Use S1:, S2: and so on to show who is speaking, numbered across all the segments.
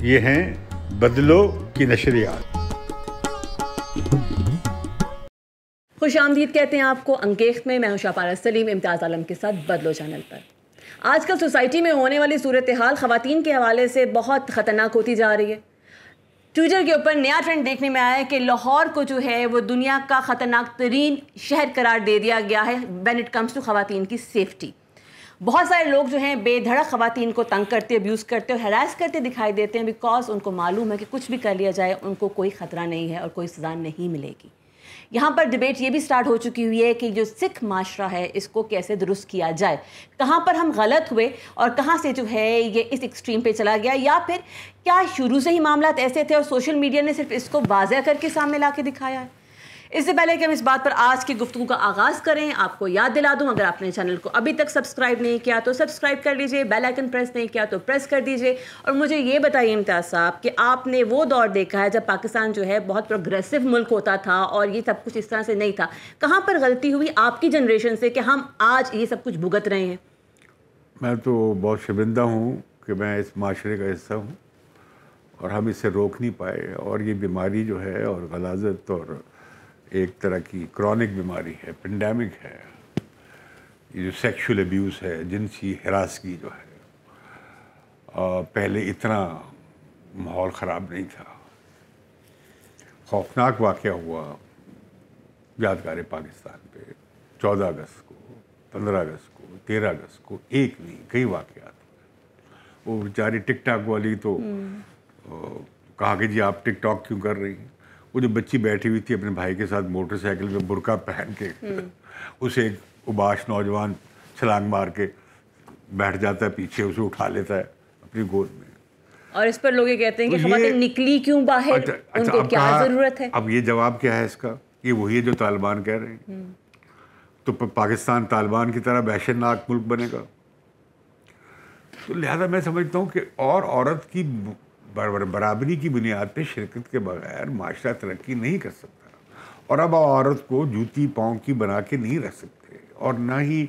S1: یہ ہیں بدلو کی نشریات۔
S2: خوش آمدید کہتے ہیں آپ کو انگیخت میں۔ میں ہوں شاپارہ سلیم، امتیاز عالم کے ساتھ بدلو چینل پر۔ آج کل سوسائٹی میں ہونے والی صورتحال خواتین کے حوالے سے بہت خطرناک ہوتی جا رہی ہے۔ ٹویٹر کے اوپر نیا ٹرینڈ دیکھنے میں آیا ہے کہ لاہور کو جو ہے وہ دنیا کا خطرناک ترین شہر قرار دے دیا گیا ہے وین اٹ کمز ٹو خواتین کی سیفٹی۔ بہت سارے لوگ جو ہیں بے دھڑک خواتین کو تنگ کرتے، ابیوز کرتے اور ہراس کرتے دکھائی دیتے ہیں، بیکاز ان کو معلوم ہے کہ کچھ بھی کر لیا جائے ان کو کوئی خطرہ نہیں ہے اور کوئی سزا نہیں ملے گی۔ یہاں پر ڈیبیٹ یہ بھی سٹارٹ ہو چکی ہوئی ہے کہ جو سکھ معاشرہ ہے اس کو کیسے درست کیا جائے، کہاں پر ہم غلط ہوئے اور کہاں سے جو ہے یہ اس ایکسٹریم پہ چلا گیا، یا پھر کیا شروع سے ہی معاملات ایسے تھے اور سوشل میڈیا نے صرف اس کو واضح کر کے سامنے لا کے دکھایا ہے۔ اس سے پہلے کہ ہم اس بات پر آج کی گفتگو کا آغاز کریں، آپ کو یاد دلا دوں، اگر آپ نے چینل کو ابھی تک سبسکرائب نہیں کیا تو سبسکرائب کر لیجئے، بیل آئیکن پریس نہیں کیا تو پریس کر دیجئے، اور مجھے یہ بتائیے امتیاز صاحب کہ آپ نے وہ دور دیکھا ہے جب پاکستان جو ہے بہت پروگریسو ملک ہوتا تھا اور یہ سب کچھ اس طرح سے نہیں تھا، کہاں پر غلطی ہوئی آپ کی جنریشن سے کہ ہم آج یہ سب کچھ بھگت رہے ہیں؟
S1: میں تو بہت شرمندہ ہوں کہ میں اس معاشرے کا حصہ ہوں اور ہم اسے روک نہیں پائے، اور یہ بیماری جو ہے اور غلاظت اور ایک طرح کی کرونک بیماری ہے، پینڈیمک ہے، یہ جو سیکشول ابیوز ہے، جنسی ہراسگی جو ہے، پہلے اتنا ماحول خراب نہیں تھا۔ خوفناک واقعہ ہوا یادگار پاکستان پہ 14 اگست کو، 15 اگست کو، 13 اگست کو، ایک نہیں کئی واقعات۔ وہ بیچاری ٹک ٹاک والی تو کہا کہ جی آپ ٹک ٹاک کیوں کر رہی ہیں؟ وہ جو بچی بیٹھی ہوئی تھی اپنے بھائی کے ساتھ موٹر سائیکل پہ برقع پہن کے، اسے ایک اباش نوجوان چھلانگ مار کے بیٹھ جاتا ہے پیچھے، اسے اٹھا لیتا ہے اپنی گود میں، اور
S2: اس پر لوگ یہ کہتے ہیں کہ خواتین نکلی کیوں باہر، ان کو کیا ضرورت ہے؟
S1: اب یہ جواب کیا ہے اس کا؟ یہ وہی ہے جو طالبان کہہ رہے ہیں۔ تو پاکستان طالبان کی طرح وحشت ناک ملک بنے گا؟ تو لہذا میں سمجھتا ہوں کہ اور عورت کی برابری کی بنیاد پہ شرکت کے بغیر معاشرہ ترقی نہیں کر سکتا، اور اب عورت کو جوتی پاؤں کی بنا کے نہیں رکھ سکتے، اور نہ ہی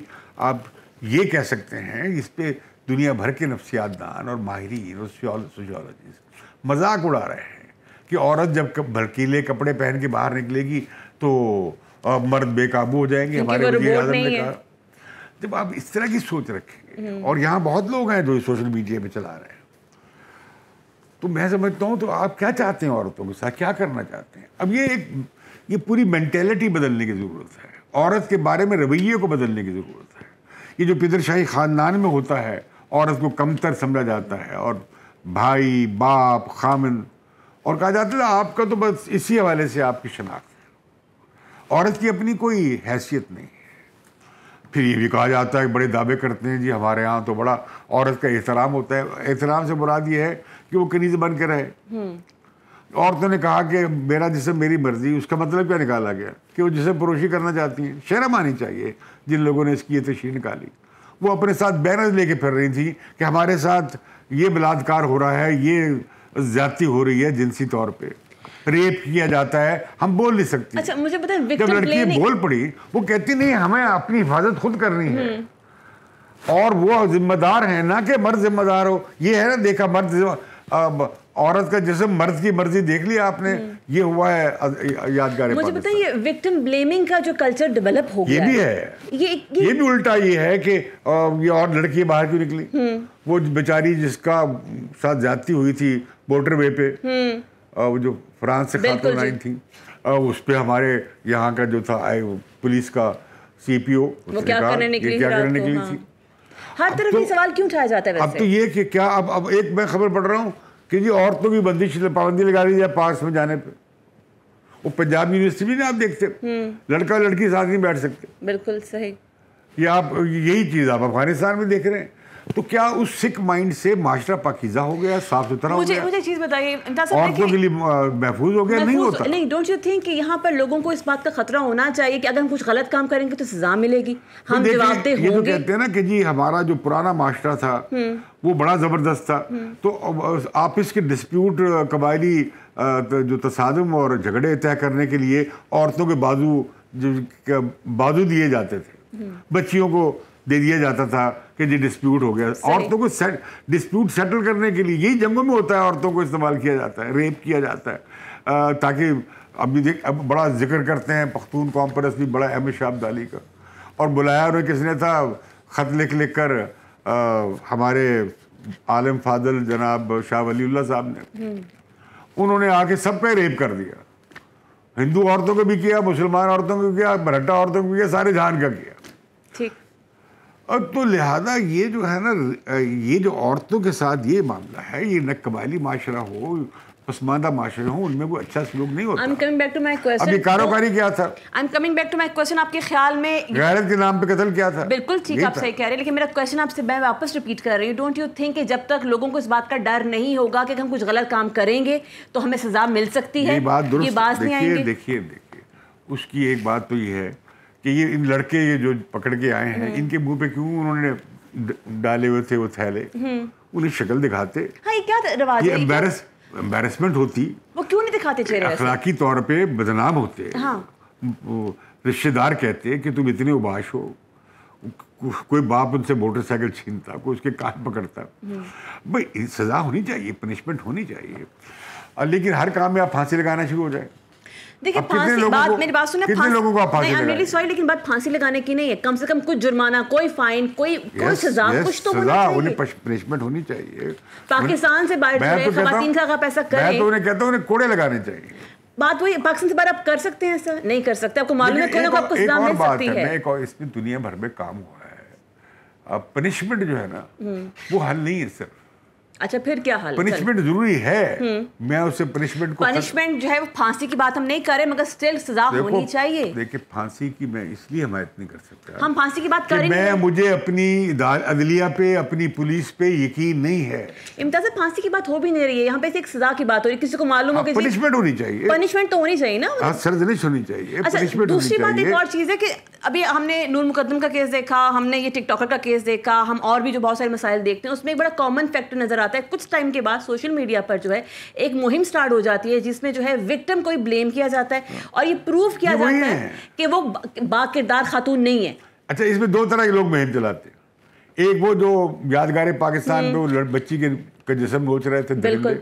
S1: آپ یہ کہہ سکتے ہیں۔ اس پہ دنیا بھر کے نفسیات دان اور ماہرین اور سوشیولوجسٹ مذاق اڑا رہے ہیں کہ عورت جب بھڑکیلے کپڑے پہن کے باہر نکلے گی تو مرد بے قابو ہو جائیں گے۔ ہمارے وزیر اعظم نے کہا، جب آپ اس طرح کی سوچ رکھیں گے، اور یہاں بہت لوگ ہیں جو سوشل میڈیا پہ چلا رہے ہیں، تو میں سمجھتا ہوں تو آپ کیا چاہتے ہیں عورتوں کے ساتھ، کیا کرنا چاہتے ہیں؟ اب یہ پوری مینٹیلٹی بدلنے کی ضرورت ہے، عورت کے بارے میں رویے کو بدلنے کی ضرورت ہے۔ یہ جو پدر شاہی خاندان میں ہوتا ہے، عورت کو کمتر سمجھا جاتا ہے، اور بھائی باپ خامن، اور کہا جاتا ہے آپ کا تو بس اسی حوالے سے آپ کی شناخت ہے، عورت کی اپنی کوئی حیثیت نہیں ہے۔ پھر یہ بھی کہا جاتا ہے کہ بڑے دعوے کرتے ہیں جی ہمارے ہاں تو بڑا عورت کا احترام ہوتا ہے۔ احترام سے مراد یہ ہے کہ وہ کنیز بن کے رہے۔ عورتوں نے کہا کہ میرا جسم میری مرضی، اس کا مطلب کیا نکالا گیا کہ وہ جسم پروشی کرنا چاہتی ہیں۔ شرم آنی چاہیے جن لوگوں نے اس کی یہ تشریح نکالی۔ وہ اپنے ساتھ بینرز لے کے پھر رہی تھی کہ ہمارے ساتھ یہ بلاತ್ಕಾರ ہو رہا ہے، یہ زیادتی ہو رہی ہے، جنسی طور پہ ریپ کیا جاتا ہے، ہم بول نہیں سکتی۔
S2: اچھا مجھے بتائیں،
S1: جب لڑکی بول پڑی، وہ کہتی نہیں ہمیں اپنی حفاظت خود کرنی ہے، اور وہ ذمہ دار ہیں، نہ کہ مرد ذمہ دار ہو۔ یہ ہے نا، دیکھا مرد عورت کا جسم مرد کی مرضی دیکھ لیا آپ نے، یہ ہوا ہے یادگار۔
S2: مجھے بتائیے وکٹم بلیمنگ کا جو کلچر ڈیولپ ہو گیا،
S1: یہ بھی ہے، یہ بھی الٹا یہ ہے کہ یہ اور لڑکی باہر کیوں نکلی؟ وہ بیچاری جس کا ساتھ زیادتی ہوئی تھی موٹر وے پہ، وہ جو فرانس سے خاتون آئی تھی، اس پہ ہمارے یہاں کا جو تھا پولیس کا سی پی او،
S2: وہ کیا کرنے نکلی تھی؟ ہر طرف یہ سوال کیوں اٹھایا جاتا ہے؟
S1: اب تو یہ کہ کیا اب ایک میں خبر پڑھ رہا ہوں کہ جی عورتوں کی پابندی لگا دی جائے پارکس میں جانے پہ۔ وہ پنجاب یونیورسٹی بھی نہیں آپ دیکھتے، لڑکا لڑکی ساتھ نہیں بیٹھ سکتے۔ بالکل صحیح۔ یہ آپ یہی چیز آپ افغانستان میں دیکھ رہے ہیں۔ تو کیا اس سکھ مائنڈ سے معاشرہ پاکیزہ ہو گیا، صاف ستھرا ہو گیا،
S2: مجھے چیز بتائیے
S1: عورتوں کے لیے محفوظ ہو گیا؟ نہیں ہوتا۔
S2: نہیں، ڈونٹ یو تھنک کہ یہاں پر لوگوں کو اس بات کا خطرہ ہونا چاہیے کہ اگر ہم کچھ غلط کام کریں گے تو سزا ملے گی، ہم جواب دہ ہوں گے؟
S1: یہ تو کہتے ہیں نا کہ جی ہمارا جو پرانا معاشرہ تھا وہ بڑا زبردست تھا، تو آپس کے ڈسپیوٹ، قبائلی جو تصادم اور جھگڑے طے کرنے کے لیے عورتوں کے بازو دیے جاتے تھے، بچیوں کو دے دیا جاتا تھا کہ جی ڈسپیوٹ ہو گیا. عورتوں کو ڈسپیوٹ سیٹل کرنے کے لیے یہی جنگوں میں ہوتا ہے, عورتوں کو استعمال کیا جاتا ہے, ریپ کیا جاتا ہے, تاکہ اب بڑا ذکر کرتے ہیں پختون کانفرنس بھی بڑا احمد شاہ عبدالی کا, اور بلایا انہیں کس نے تھا, خط لکھ کر ہمارے عالم فاضل جناب شاہ ولی اللہ صاحب نے, انہوں نے آ کے سب پہ ریپ کر دیا. ہندو عورتوں کو بھی کیا, مسلمان عورتوں کو کیا, مرہٹا عورتوں کو کیا, سارے جہان کا کیا.
S2: ٹھیک.
S1: اور تو لہذا یہ جو ہے نا, یہ جو عورتوں کے ساتھ یہ معاملہ ہے, یہ نہ قبائلی معاشرہ ہو, پسماندہ معاشرے ہوں, ان میں کوئی اچھا سلوک نہیں ہوتا. اب یہ کاروباری کیا تھا,
S2: آپ کے خیال میں
S1: غیرت کے نام پہ قتل کیا تھا.
S2: بالکل ٹھیک, آپ صحیح کہہ رہے ہیں, لیکن میرا کوشچن آپ سے میں واپس ریپیٹ کر رہی ہوں. ڈونٹ یو تھنک کہ جب تک لوگوں کو اس بات کا ڈر نہیں ہوگا کہ ہم کچھ غلط کام کریں گے تو ہمیں سزا مل سکتی ہے, یہ باز نہیں آئیں گے.
S1: دیکھیے اس کی ایک بات تو یہ ہے کہ یہ ان لڑکے یہ جو پکڑ کے آئے ہیں, ان کے منہ پہ کیوں انہوں نے ڈالے ہوئے تھے وہ تھیلے, انہیں شکل دکھاتے.
S2: ہاں, یہ کیا رواج ہے,
S1: امبیرسمنٹ ہوتی,
S2: وہ کیوں نہیں دکھاتے چہرے,
S1: اخلاقی طور پہ بدنام ہوتے.
S2: ہاں,
S1: رشتہ دار کہتے کہ تم اتنے اوباش ہو, کوئی باپ ان سے موٹر سائیکل چھینتا, کوئی اس کے کان پکڑتا. بھائی سزا ہونی چاہیے, پنشمنٹ ہونی چاہیے, لیکن ہر کام میں آپ پھانسی لگانا شروع ہو جائیں.
S2: دیکھیں میری بات سنیں, لیکن بات پھانسی لگانے کی نہیں ہے, کم سے کم کچھ جرمانہ, کوئی فائن, کوئی سزا, کچھ تو ہونا چاہیے,
S1: پنشمنٹ ہونی چاہیے.
S2: پاکستان سے باہر خواتین کا پیسہ کریں,
S1: میں تو انہیں کہتا ہوں انہیں کوڑے لگانے چاہیے.
S2: بات وہی, پاکستان سے باہر آپ کر سکتے ہیں ایسا نہیں کر سکتے, آپ کو معلوم ہے کوئی نہ کوئی آپ کو سزا مل سکتی ہے.
S1: ایک اور اس میں دنیا بھر میں کام ہوا ہے, پنشمنٹ جو ہے نا وہ حل نہیں ہے صرف.
S2: اچھا پھر کیا حل؟
S1: پنشمنٹ ضروری ہے, میں اس سے
S2: پنشمنٹ جو ہے وہ پھانسی کی بات ہم نہیں کر رہے, مگر اسٹل سزا ہونی چاہیے.
S1: دیکھیں پھانسی کی میں اس لیے حمایت نہیں کر سکتا,
S2: ہم پھانسی کی بات کر رہے ہیں,
S1: مجھے اپنی عدلیہ پہ, اپنی پولیس پہ یقین نہیں ہے.
S2: امتیاز پھانسی کی بات ہو بھی نہیں رہی ہے یہاں پہ, ایک سزا کی بات ہو رہی ہے, کسی کو معلوم ہو کہ
S1: پنشمنٹ ہونی چاہیے,
S2: پنشمنٹ تو ہونی چاہیے نا,
S1: سرزنش ہونی چاہیے.
S2: اچھا دوسری بات ایک اور چیز ہے کہ ابھی ہم نے نور مقدم کا کیس دیکھا, ہم نے یہ ٹک ٹاکر کا کیس دیکھا, ہم اور بھی جو بہت سارے مسائل دیکھتے ہیں, اس میں ایک بڑا کامن فیکٹر نظر آتا ہے. کچھ ٹائم کے بعد سوشل میڈیا پر جو ہے ایک مہم سٹارٹ ہو جاتی ہے جس میں جو ہے وکٹم کو بلیم کیا جاتا ہے اور یہ پروف کیا جاتا ہے کہ وہ با کردار خاتون نہیں ہے.
S1: اچھا اس میں دو طرح کے لوگ مہم چلاتے ہیں, ایک وہ جو یادگار پاکستان پہ وہ بچی کے جسم نوچ رہے تھے,
S2: بالکل,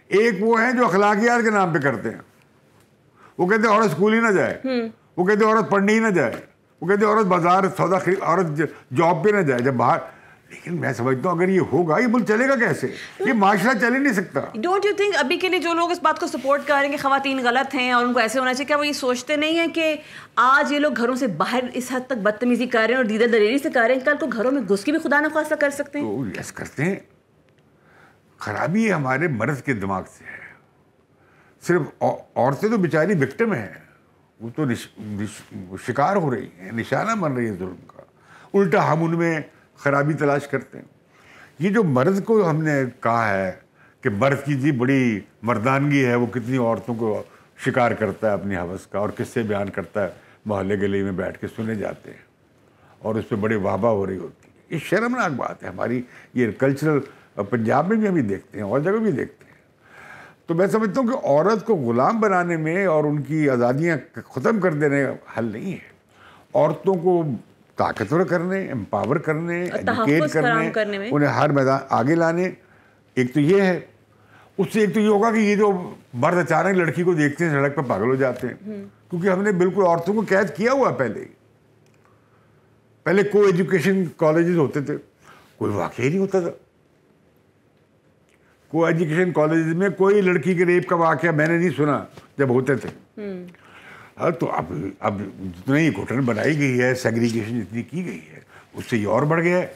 S1: ایک وہ ہیں جو اخلاقیات کے نام پہ کرتے ہیں. وہ کہتے ہیں عورت اسکول ہی نہ جائے, وہ کہتے ہیں عورت پڑھنے ہی نہ جائے, وہ کہتے ہیں عورت بازار سودا خرید, عورت جاب پہ نہ جائے جب باہر. لیکن میں سمجھتا ہوں اگر یہ ہوگا یہ ملک چلے گا کیسے, یہ معاشرہ چل ہی نہیں سکتا.
S2: ڈونٹ یو تھنک ابھی کے لیے جو لوگ اس بات کو سپورٹ کر رہے ہیں کہ خواتین غلط ہیں اور ان کو ایسے ہونا چاہیے, کیا وہ یہ سوچتے نہیں ہیں کہ آج یہ لوگ گھروں سے باہر اس حد تک بدتمیزی کر رہے ہیں اور دیدہ دلیری سے کر رہے ہیں, کل کو گھروں میں گھس کے بھی خدا نخواستہ کر سکتے ہیں؟
S1: تو یس کرتے ہیں. خرابی ہمارے مرد کے دماغ سے ہے. صرف عورتیں تو بیچاری وکٹم ہیں, وہ تو شکار ہو رہی ہیں, نشانہ بن رہی ہے ظلم کا. الٹا ہم ان میں خرابی تلاش کرتے ہیں. یہ جو مرد کو ہم نے کہا ہے کہ مرد کی جی بڑی مردانگی ہے, وہ کتنی عورتوں کو شکار کرتا ہے اپنی ہوس کا, اور قصے بیان کرتا ہے, محلے گلی میں بیٹھ کے سنے جاتے ہیں اور اس پہ بڑی واہبہ ہو رہی ہوتی ہے. یہ شرمناک بات ہے ہماری. یہ کلچرل پنجاب میں بھی ہم دیکھتے ہیں, اور جگہ بھی دیکھتے ہیں. تو میں سمجھتا ہوں کہ عورت کو غلام بنانے میں اور ان کی آزادیاں ختم کر دینے کا حل نہیں ہے. عورتوں کو طاقتور کرنے, امپاور کرنے, ایجوکیٹ کرنے, انہیں ہر میدان آگے لانے. ایک تو یہ ہے. اس سے ایک تو یہ ہوگا کہ یہ جو مرد اچانک لڑکی کو دیکھتے ہیں سڑک پہ پاگل ہو جاتے ہیں, کیونکہ ہم نے بالکل عورتوں کو قید کیا ہوا پہلے کو ایجوکیشن کالجز ہوتے تھے, کوئی واقعہ ہی نہیں ہوتا تھا. کو ایجوکیشن کالجز میں کوئی لڑکی کے ریپ کا واقعہ میں نے نہیں سنا جب ہوتے تھے. تو اب جتنا ہی گھٹن بنائی گئی ہے, سیگریگیشن جتنی کی گئی ہے, اس سے یہ اور بڑھ گیا ہے.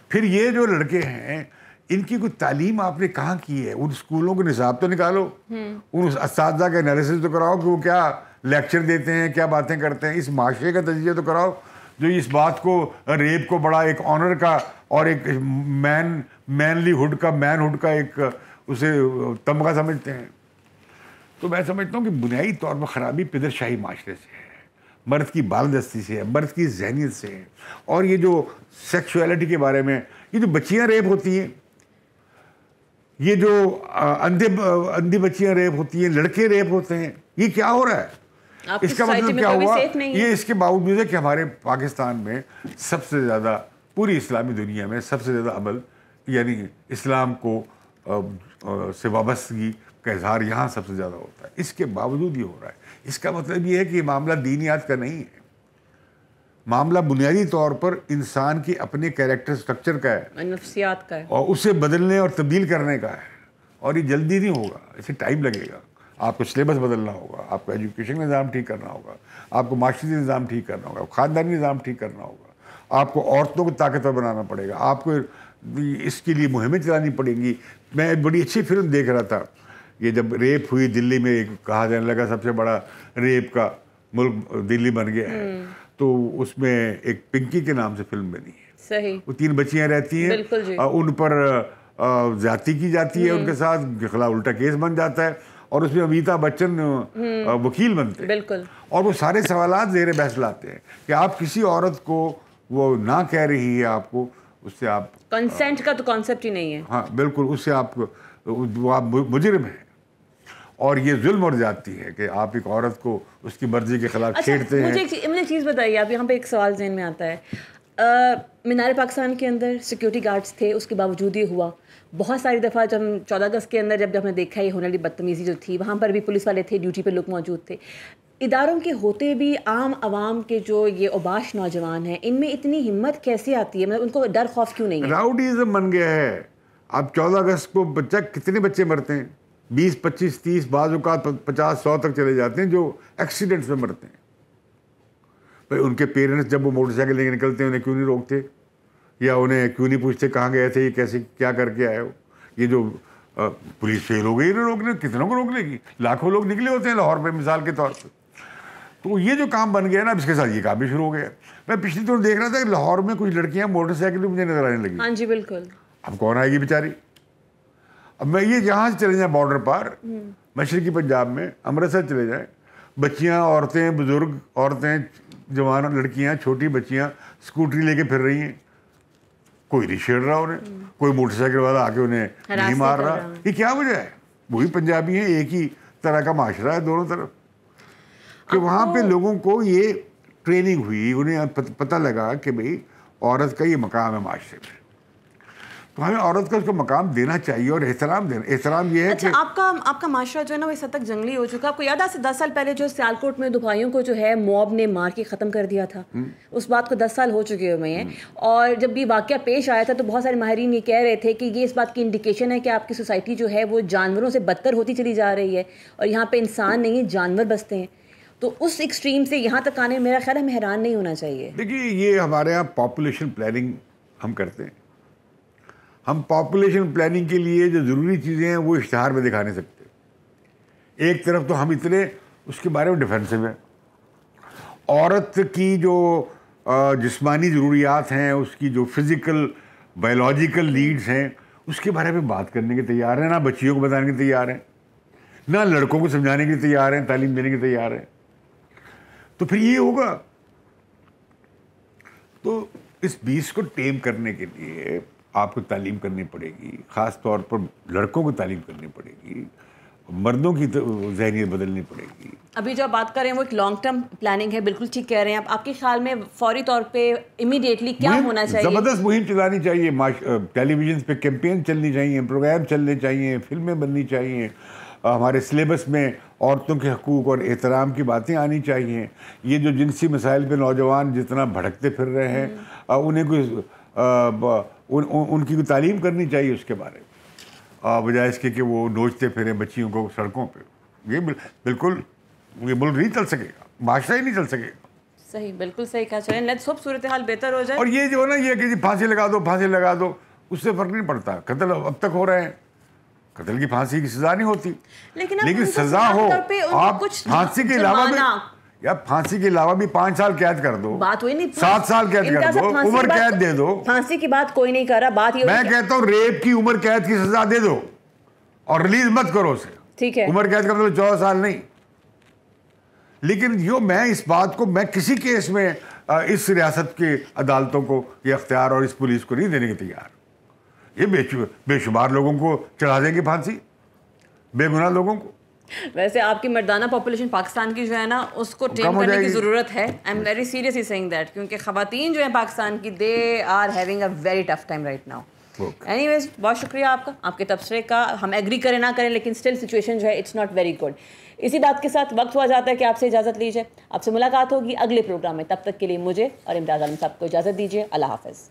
S1: پھر یہ جو لڑکے ہیں ان کی کوئی تعلیم آپ نے کہاں کی ہے؟ ان اسکولوں کو نصاب تو نکالو, ان اساتذہ کا انالیسس تو کراؤ کہ وہ کیا لیکچر دیتے ہیں, کیا باتیں کرتے ہیں. اس معاشرے کا تجزیہ تو کراؤ جو اس بات کو, ریپ کو بڑا ایک آنر کا اور ایک مینلی ہوڈ کا, مین ہوڈ کا ایک اسے تمغہ سمجھتے ہیں. تو میں سمجھتا ہوں کہ بنیادی طور پر خرابی پدر شاہی معاشرے سے ہے, مرد کی بالدستی سے ہے, مرد کی ذہنیت سے ہے. اور یہ جو سیکشولیٹی کے بارے میں یہ جو بچیاں ریپ ہوتی ہیں, یہ جو اندھی بچیاں ریپ ہوتی ہیں, لڑکے ریپ ہوتے ہیں, یہ کیا ہو رہا ہے؟ اس کا مطلب کیا ہوا؟ یہ اس کے باوجود ہے کہ ہمارے پاکستان میں سب سے زیادہ پوری اسلامی دنیا میں سب سے زیادہ عمل یعنی اسلام کو سے وابستگی کا اظہار یہاں سب سے زیادہ ہوتا ہے. اس کے باوجود یہ ہو رہا ہے. اس کا مطلب یہ ہے کہ یہ معاملہ دینیات کا نہیں ہے, معاملہ بنیادی طور پر انسان کی اپنے کیریکٹر سٹرکچر کا ہے,
S2: نفسیات کا ہے,
S1: اور اسے بدلنے اور تبدیل کرنے کا ہے. اور یہ جلدی نہیں ہوگا, اسے ٹائم لگے گا. آپ کو سلیبس بدلنا ہوگا, آپ کو ایجوکیشن نظام ٹھیک کرنا ہوگا, آپ کو معاشرتی نظام ٹھیک کرنا ہوگا, خاندانی نظام ٹھیک کرنا ہوگا, آپ کو عورتوں کو طاقتور بنانا پڑے گا, آپ کو اس کے لیے مہمیں چلانی پڑیں گی. میں ایک بڑی اچھی فلم دیکھ رہا تھا, یہ جب ریپ ہوئی دلی میں, کہا جانے لگا سب سے بڑا ریپ کا ملک دلی بن گیا ہے, تو اس میں ایک پنکی کے نام سے فلم بنی ہے.
S2: صحیح.
S1: وہ 3 بچیاں رہتی ہیں, ان پر زیادتی کی جاتی ہے, ان کے ساتھ خلاف الٹا کیس بن جاتا ہے, اور اس میں امیتابھ بچن وکیل بنتے ہیں.
S2: بالکل.
S1: اور وہ سارے سوالات زیر بحث لاتے ہیں کہ آپ کسی عورت کو وہ نہ کہہ رہی ہے, آپ کو اس سے آپ
S2: کنسنٹ کا تو کانسیپٹ ہی نہیں ہے.
S1: ہاں بالکل, اس سے آپ مجرم ہیں. اور یہ ظلم اور جاتی ہے کہ آپ ایک عورت کو اس کی مرضی کے خلاف چھیڑتے ہیں.
S2: مجھے ایک چیز بتائیے, آپ یہاں پہ ایک سوال ذہن میں آتا ہے. مینار پاکستان کے اندر سیکیورٹی گارڈز تھے, اس کے باوجود یہ ہوا. بہت ساری دفعہ جب 14 اگست کے اندر جب ہم نے دیکھا یہ ہونے والی بدتمیزی جو تھی, وہاں پر بھی پولیس والے تھے, ڈیوٹی پہ لوگ موجود تھے. اداروں کے ہوتے بھی عام عوام کے جو یہ اوباش نوجوان ہیں, ان میں اتنی ہمت کیسے آتی ہے؟ مطلب ان کو ڈر خوف کیوں نہیں ہے؟
S1: راؤڈیزم بن گیا ہے. اب 14 اگست کو کتنے بچے مرتے ہیں, 20 25 30 بعض اوقات 50 100 تک چلے جاتے ہیں جو ایکسیڈنٹس میں مرتے ہیں. بھائی ان کے پیرنٹس جب وہ موٹر سائیکل لے کے نکلتے ہیں انہیں کیوں نہیں روکتے, یا انہیں کیوں نہیں پوچھتے کہاں گئے تھے, یہ کیسے کیا کر کے آئے ہو؟ یہ جو پولیس فیل ہو گئی انہیں روکنے, کتنوں کو روک لے گی؟ لاکھوں لوگ نکلے ہوتے ہیں لاہور پہ مثال کے طور پہ. تو یہ جو کام بن گیا نا, اب اس کے ساتھ یہ کام بھی شروع ہو گیا. میں پچھلی طور دیکھ رہا تھا کہ لاہور میں کچھ لڑکیاں موٹر سائیکل پہ مجھے نظر آنے لگی.
S2: ہاں جی بالکل.
S1: اب کون آئے گی بیچاری؟ اب میں یہ جہاں سے چلے جائیں بارڈر پار, مشرقی پنجاب میں امرتسر چلے جائیں, بچیاں, عورتیں, بزرگ عورتیں, جوان لڑکیاں, چھوٹی بچیاں اسکوٹری لے کے پھر رہی ہیں. کوئی نہیں چھیڑ رہا انہیں, کوئی موٹر سائیکل والا آ کے انہیں نہیں مار رہا. یہ کیا وجہ ہے؟ وہی پنجابی ہیں, ایک ہی طرح کا معاشرہ ہے دونوں طرف. کہ وہاں پہ لوگوں کو یہ ٹریننگ ہوئی, انہیں پتہ لگا کہ بھئی عورت کا یہ مقام ہے معاشرے میں, تو ہمیں عورت کا اس کو مقام دینا چاہیے اور احترام دینا. احترام یہ ہے کہ
S2: آپ کا معاشرہ جو ہے نا وہ اس حد تک جنگلی ہو چکا. آپ کو یاد ہے 10 سال پہلے جو سیالکوٹ میں 2 بھائیوں کو جو ہے موب نے مار کے ختم کر دیا تھا, اس بات کو 10 سال ہو چکے ہوئے ہیں. اور جب یہ واقعہ پیش آیا تھا تو بہت سارے ماہرین یہ کہہ رہے تھے کہ یہ اس بات کی انڈیکیشن ہے کہ آپ کی سوسائٹی جو ہے وہ جانوروں سے بدتر ہوتی چلی جا رہی ہے, اور یہاں پہ انسان نہیں جانور بستے ہیں. تو اس ایکسٹریم سے یہاں تک آنے میرا خیال ہمیں حیران نہیں ہونا چاہیے.
S1: دیکھیے یہ ہمارے یہاں پاپولیشن پلاننگ ہم کرتے ہیں. ہم پاپولیشن پلاننگ کے لیے جو ضروری چیزیں ہیں وہ اشتہار میں دکھا نہیں سکتے. ایک طرف تو ہم اتنے اس کے بارے میں ڈیفینسو ہیں. عورت کی جو جسمانی ضروریات ہیں, اس کی جو فزیکل بایولوجیکل نیڈز ہیں, اس کے بارے میں بات کرنے کے تیار ہیں, نہ بچیوں کو بتانے کے تیار ہیں, نہ لڑکوں کو سمجھانے کے تیار ہیں, تعلیم دینے کے تیار ہیں. تو پھر یہ ہوگا. تو اس بیس کو ٹیم کرنے کے لیے آپ کو تعلیم کرنی پڑے گی, خاص طور پر لڑکوں کو تعلیم کرنی پڑے گی, مردوں کی ذہنیت بدلنی پڑے گی.
S2: ابھی جو آپ بات کر رہے ہیں وہ ایک لانگ ٹرم پلاننگ ہے, بالکل ٹھیک کہہ رہے ہیں آپ کے خیال میں فوری طور پہ امیڈیٹلی کیا ہونا چاہیے؟
S1: زبردست مہم چلانی چاہیے, ٹیلی ویژن پہ کیمپین چلنی چاہیے, پروگرام چلنے چاہیے, فلمیں بننی چاہیے, ہمارے سلیبس میں عورتوں کے حقوق اور احترام کی باتیں آنی چاہیے. یہ جو جنسی مسائل پہ نوجوان جتنا بھڑکتے پھر رہے ہیں, انہیں کوئی ان کی تعلیم کرنی چاہیے اس کے بارے میں, بجائے اس کے کہ وہ نوچتے پھریں بچیوں کو سڑکوں پہ. یہ بالکل یہ ملک نہیں چل سکے گا, معاشرہ ہی نہیں چل سکے گا.
S2: صحیح, بالکل صحیح کہا. چلیں لیٹس ہوپ صورتحال بہتر ہو جائے.
S1: اور یہ جو ہے نا یہ کہ پھانسی لگا دو, پھانسی لگا دو, اس سے فرق نہیں پڑتا. قتل اب تک ہو رہے ہیں, قتل کی پھانسی کی سزا نہیں ہوتی, لیکن سزا ہو. آپ پھانسی کے علاوہ بھی, یا پھانسی کے علاوہ بھی 5 سال قید کر دو,
S2: بات ہوئی نہیں,
S1: 7 سال قید کر دو, عمر قید دے دو.
S2: پھانسی کی بات کوئی نہیں کر رہا, بات یہ
S1: میں کہتا ہوں ریپ کی عمر قید کی سزا دے دو اور ریلیز مت کرو اسے.
S2: ٹھیک ہے,
S1: عمر قید کا مطلب 14 سال نہیں. لیکن جو میں اس بات کو میں کسی کیس میں اس ریاست کی عدالتوں کو یہ اختیار اور اس پولیس کو نہیں دینے کے تیار. یہ بے شمار لوگوں کو چڑھا دیں گے پھانسی, بے گناہ لوگوں کو.
S2: ویسے آپ کی مردانہ پاپولیشن پاکستان کی جو ہے نا اس کو ٹیم کرنے کی ضرورت ہے. I am very seriously saying that, کیونکہ خواتین جو ہیں پاکستان کی they are having a very tough time right now. Anyways بہت شکریہ آپ کا, آپ کے تبصرے کا. ہم ایگری کریں نہ کریں لیکن اسٹل سچویشن جو ہے اٹس ناٹ ویری گڈ. اسی بات کے ساتھ وقت ہوا جاتا ہے کہ آپ سے اجازت لیجیے. آپ سے ملاقات ہوگی اگلے پروگرام میں. تب تک کے لیے مجھے اور امتیاز عالم صاحب کو اجازت دیجیے. اللہ حافظ.